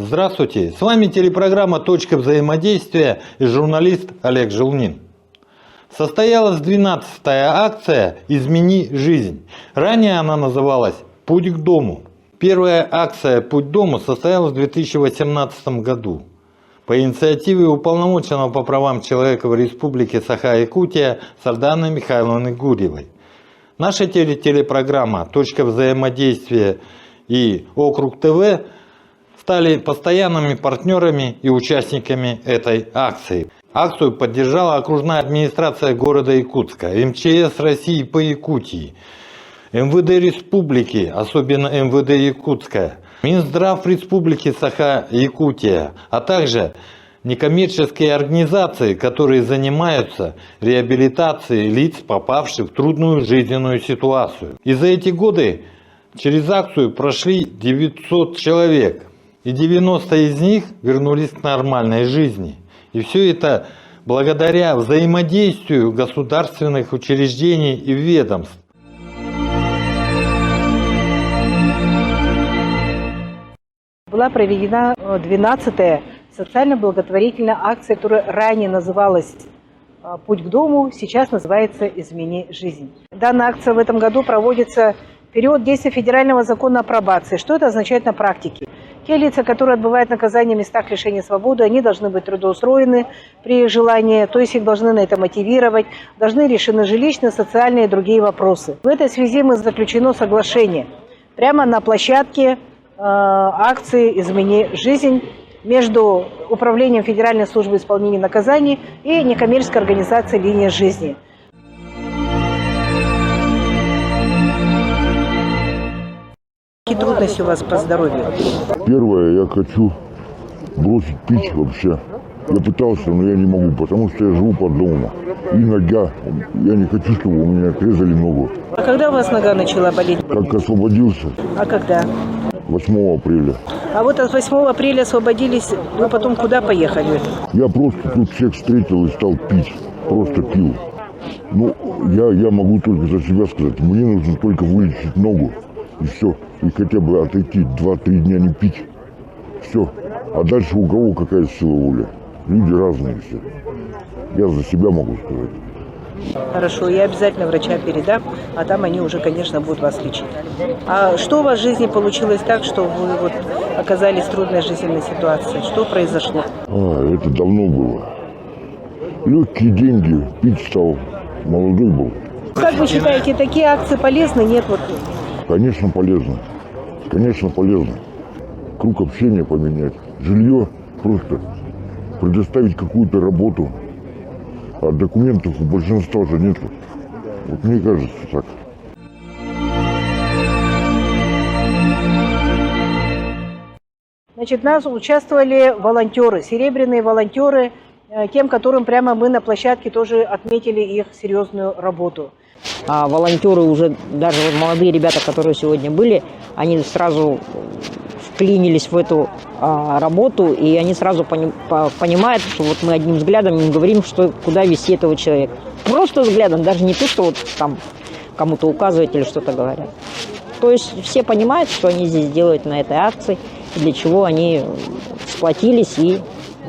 Здравствуйте, с вами телепрограмма «Точка взаимодействия» и журналист Олег Желнин. Состоялась 12-я акция «Измени жизнь». Ранее она называлась «Путь к дому». Первая акция «Путь к дому» состоялась в 2018 году по инициативе уполномоченного по правам человека в Республике Саха-Якутия Сарданы Михайловны Гурьевой. Наша телепрограмма «Точка взаимодействия» и «Округ ТВ» стали постоянными партнерами и участниками этой акции. Акцию поддержала окружная администрация города Якутска, МЧС России по Якутии, МВД Республики, особенно МВД Якутска, Минздрав Республики Саха-Якутия, а также некоммерческие организации, которые занимаются реабилитацией лиц, попавших в трудную жизненную ситуацию. И за эти годы через акцию прошли 900 человек, и 90 из них вернулись к нормальной жизни. И все это благодаря взаимодействию государственных учреждений и ведомств. Была проведена 12-я социально-благотворительная акция, которая ранее называлась «Путь к дому», сейчас называется «Измени жизнь». Данная акция в этом году проводится в период действия федерального закона о пробации. Что это означает на практике? Те лица, которые отбывают наказание в местах лишения свободы, они должны быть трудоустроены при желании, то есть их должны на это мотивировать, должны решены жилищные, социальные и другие вопросы. В этой связи мы заключено соглашение прямо на площадке акции «Измени жизнь» между Управлением Федеральной службы исполнения наказаний и некоммерческой организацией «Линия жизни». Какие трудности у вас по здоровью? Первое, я хочу бросить пить вообще. Я пытался, но я не могу, потому что я живу под домом. И нога, я не хочу, чтобы у меня отрезали ногу. А когда у вас нога начала болеть? Как освободился. А когда? 8 апреля. А вот от 8 апреля освободились, вы потом куда поехали? Я просто тут всех встретил и стал пить. Просто пил. Ну, я могу только за себя сказать. Мне нужно только вылечить ногу. И все. И хотя бы отойти 2-3 дня не пить. Все. А дальше у кого какая сила воли? Люди разные все. Я за себя могу сказать. Хорошо, я обязательно врачам передам, а там они уже, конечно, будут вас лечить. А что у вас в жизни получилось так, что вы вот оказались в трудной жизненной ситуации? Что произошло? Это давно было. Легкие деньги, пить стал, молодой был. Как вы считаете, такие акции полезны? Нет, вот. Конечно, полезно. Конечно, полезно. Круг общения поменять. Жилье просто предоставить какую-то работу. А документов у большинства же нет. Вот мне кажется так. Значит, нас участвовали волонтеры, серебряные волонтеры, тем, которым прямо мы на площадке тоже отметили их серьезную работу. А волонтеры уже, даже вот молодые ребята, которые сегодня были, они сразу вклинились в эту работу, и они сразу понимают, что вот мы одним взглядом им говорим, что, куда вести этого человека. Просто взглядом, даже не то, что вот там кому-то указывать или что-то говорят. То есть все понимают, что они здесь делают на этой акции, для чего они сплотились и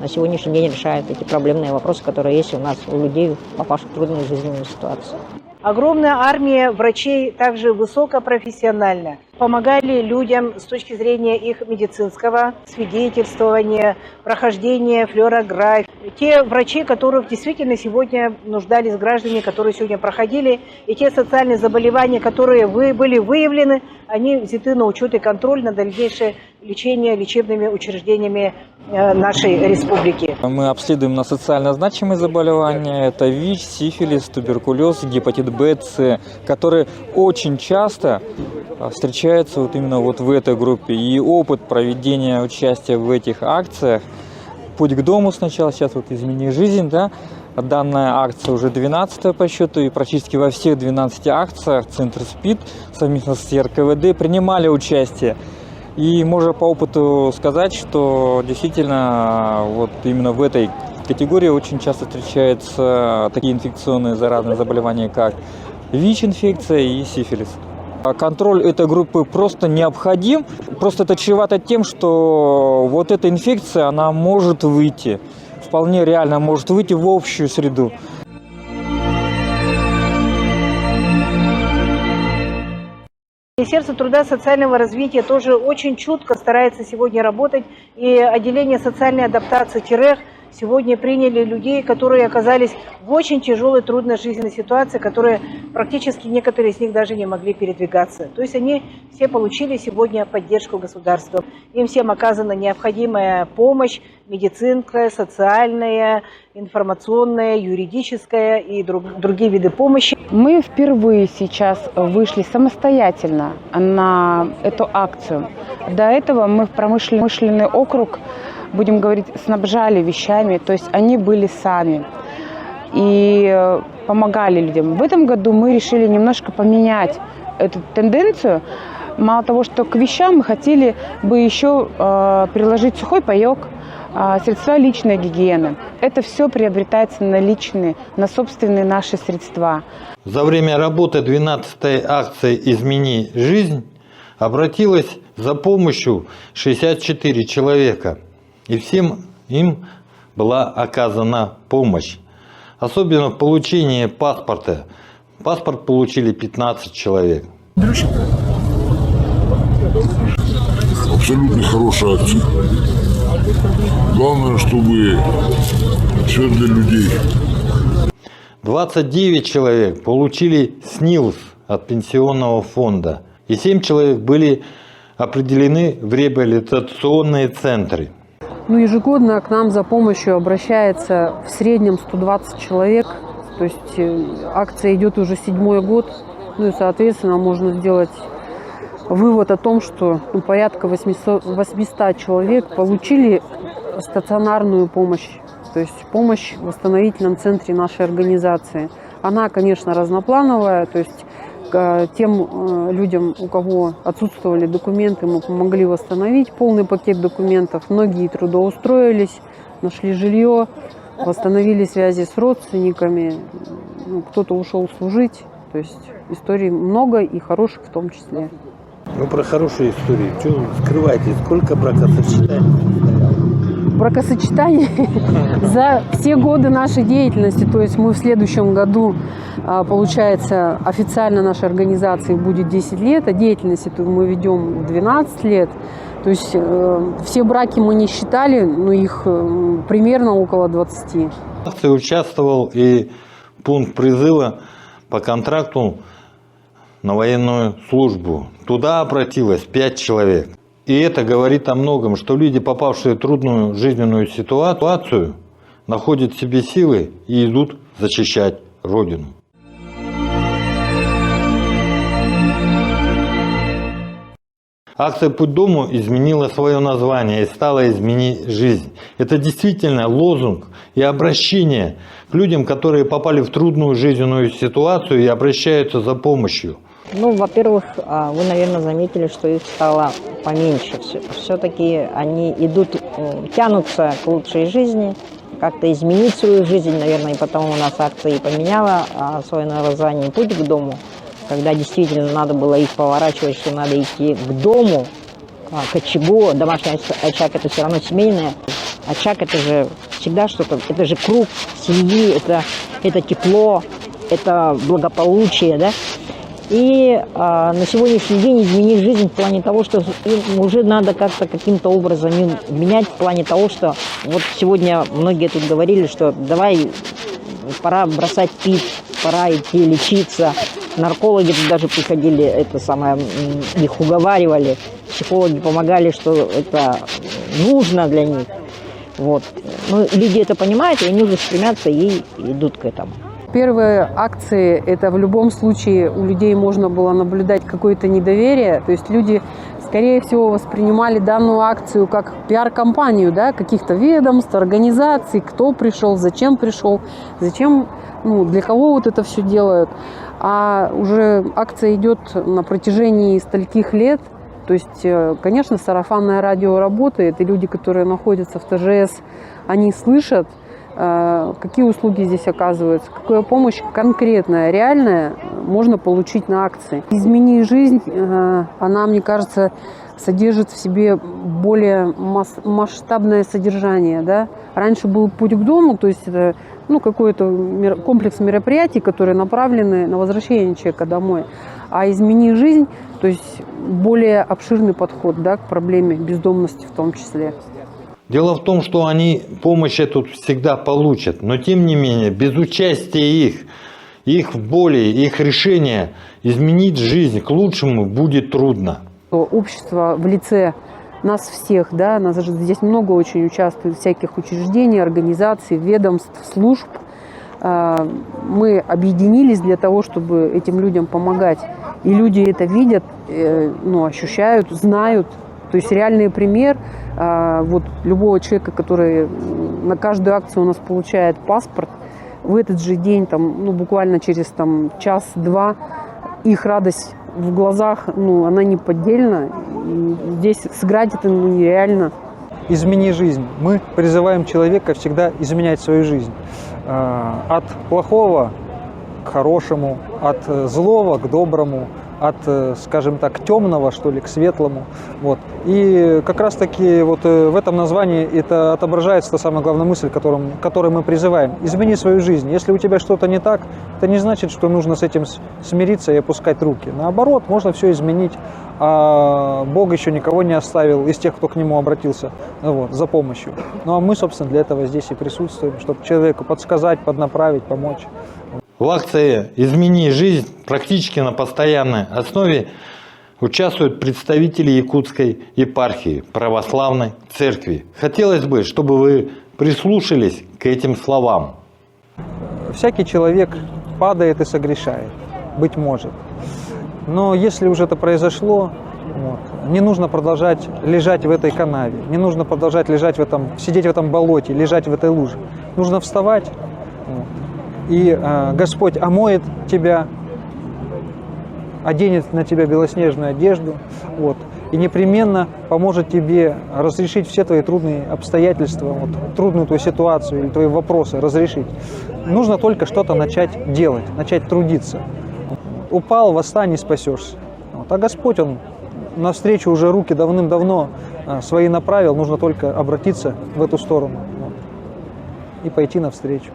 на сегодняшний день решают эти проблемные вопросы, которые есть у нас, у людей, попавших в трудную жизненную ситуацию. Огромная армия врачей, также высокопрофессиональная, помогали людям с точки зрения их медицинского свидетельствования, прохождения флюорографии. Те врачи, которых действительно сегодня нуждались граждане, которые сегодня проходили, и те социальные заболевания, которые были выявлены, они взяты на учет и контроль на дальнейшее лечение лечебными учреждениями нашей республики. Мы обследуем на социально значимые заболевания. Это ВИЧ, сифилис, туберкулез, гепатит Б, С, которые очень часто встречаются вот именно вот в этой группе. И опыт проведения участия в этих акциях, «Путь к дому» сначала, сейчас вот «Измени жизнь», да, данная акция уже 12-я по счету, и практически во всех 12 акциях Центр СПИД совместно с РКВД принимали участие. И можно по опыту сказать, что действительно вот именно в этой категории очень часто встречаются такие инфекционные заразные заболевания, как ВИЧ-инфекция и сифилис. Контроль этой группы просто необходим. Просто это чревато тем, что вот эта инфекция, она может выйти, вполне реально может выйти в общую среду. Министерство труда и социального развития тоже очень чутко старается сегодня работать. И отделение социальной адаптации ТИРЭХ сегодня приняли людей, которые оказались в очень тяжелой, трудной жизненной ситуации, которые практически некоторые из них даже не могли передвигаться. То есть они все получили сегодня поддержку государства. Им всем оказана необходимая помощь, медицинская, социальная, информационная, юридическая и другие виды помощи. Мы впервые сейчас вышли самостоятельно на эту акцию. До этого мы в промышленный округ, будем говорить, снабжали вещами, то есть они были сами и помогали людям. В этом году мы решили немножко поменять эту тенденцию. Мало того, что к вещам мы хотели бы еще приложить сухой паек, средства личной гигиены. Это все приобретается на личные, на собственные наши средства. За время работы 12-й акции «Измени жизнь» обратилось за помощью 64 человека. И всем им была оказана помощь. Особенно в получении паспорта. Паспорт получили 15 человек. Абсолютно хорошая акция. Главное, чтобы все для людей. 29 человек получили СНИЛС от пенсионного фонда. И 7 человек были определены в реабилитационные центры. Ежегодно к нам за помощью обращается в среднем 120 человек. То есть акция идет уже 7-й год. И, соответственно, можно сделать вывод о том, что порядка 800 человек получили стационарную помощь. То есть помощь в восстановительном центре нашей организации. Она, конечно, разноплановая. То есть тем людям, у кого отсутствовали документы, мы помогли восстановить полный пакет документов. Многие трудоустроились, нашли жилье, восстановили связи с родственниками. Кто-то ушел служить. То есть историй много и хороших в том числе. Ну, про хорошие истории. Что вы скрываете? Сколько бракосочетаний? Бракосочетаний за все годы нашей деятельности. То есть мы в следующем году, получается, официально нашей организации будет 10 лет, а деятельность эту мы ведем 12 лет. То есть все браки мы не считали, но их примерно около 20. В акции участвовал и пункт призыва по контракту на военную службу. Туда обратилось 5 человек. И это говорит о многом, что люди, попавшие в трудную жизненную ситуацию, находят в себе силы и идут защищать Родину. Акция «Путь к дому» изменила свое название и стала «Измени жизнь». Это действительно лозунг и обращение к людям, которые попали в трудную жизненную ситуацию и обращаются за помощью. Во-первых, вы, наверное, заметили, что их стало поменьше. Все-таки они идут, тянутся к лучшей жизни, как-то изменить свою жизнь, наверное, и потому у нас акция и поменяла свое название «Путь к дому», когда действительно надо было их поворачивать, что надо идти к дому, к очагу. Домашний очаг – это все равно семейное. Очаг – это же всегда что-то, это же круг семьи, это тепло, это благополучие, да? И на сегодняшний день изменить жизнь в плане того, что им уже надо как-то каким-то образом менять, в плане того, что вот сегодня многие тут говорили, что давай, пора бросать пить, пора идти лечиться. Наркологи тут даже приходили, их уговаривали, психологи помогали, что это нужно для них. Вот. Люди это понимают, и они уже стремятся и идут к этому. Первые акции, это в любом случае у людей можно было наблюдать какое-то недоверие. То есть люди, скорее всего, воспринимали данную акцию как пиар-компанию, да, каких-то ведомств, организаций, кто пришел, зачем, для кого вот это все делают. А уже акция идет на протяжении стольких лет. То есть, конечно, сарафанное радио работает, и люди, которые находятся в ТЖС, они слышат какие услуги здесь оказываются, какая помощь конкретная, реальная можно получить на акции. «Измени жизнь», она, мне кажется, содержит в себе более масштабное содержание. Да? Раньше был «Путь к дому», то есть это какой-то комплекс мероприятий, которые направлены на возвращение человека домой. А «Измени жизнь», то есть более обширный подход, да, к проблеме бездомности в том числе. Дело в том, что они помощь эту всегда получат, но тем не менее, без участия их боли, их решения изменить жизнь к лучшему будет трудно. Общество в лице нас всех, да, нас же здесь много очень участвует всяких учреждений, организаций, ведомств, служб. Мы объединились для того, чтобы этим людям помогать. И люди это видят, ощущают, знают. То есть реальный пример вот любого человека, который на каждую акцию у нас получает паспорт, в этот же день, буквально через час-два, их радость в глазах, она неподдельна. И здесь сыграть это нереально. «Измени жизнь». Мы призываем человека всегда изменять свою жизнь. От плохого к хорошему, от злого к доброму, от, скажем так, темного, что ли, к светлому. Вот. И как раз-таки вот в этом названии это отображается та самая главная мысль, которой мы призываем. Измени свою жизнь. Если у тебя что-то не так, это не значит, что нужно с этим смириться и опускать руки. Наоборот, можно все изменить. А Бог еще никого не оставил из тех, кто к Нему обратился за помощью. Ну а мы, собственно, для этого здесь и присутствуем, чтобы человеку подсказать, поднаправить, помочь. В акции «Измени жизнь» практически на постоянной основе участвуют представители Якутской епархии Православной Церкви. Хотелось бы, чтобы вы прислушались к этим словам. Всякий человек падает и согрешает, быть может. Но если уже это произошло, не нужно продолжать лежать в этой канаве, не нужно продолжать сидеть в этом болоте, лежать в этой луже. Нужно вставать. И Господь омоет тебя, оденет на тебя белоснежную одежду, и непременно поможет тебе разрешить все твои трудные обстоятельства, трудную твою ситуацию или твои вопросы разрешить. Нужно только что-то начать делать, начать трудиться. Упал, восстань и спасешься. А Господь, Он навстречу уже руки давным-давно свои направил, нужно только обратиться в эту сторону и пойти навстречу.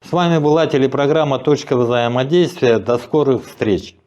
С вами была телепрограмма «Точка взаимодействия». До скорых встреч!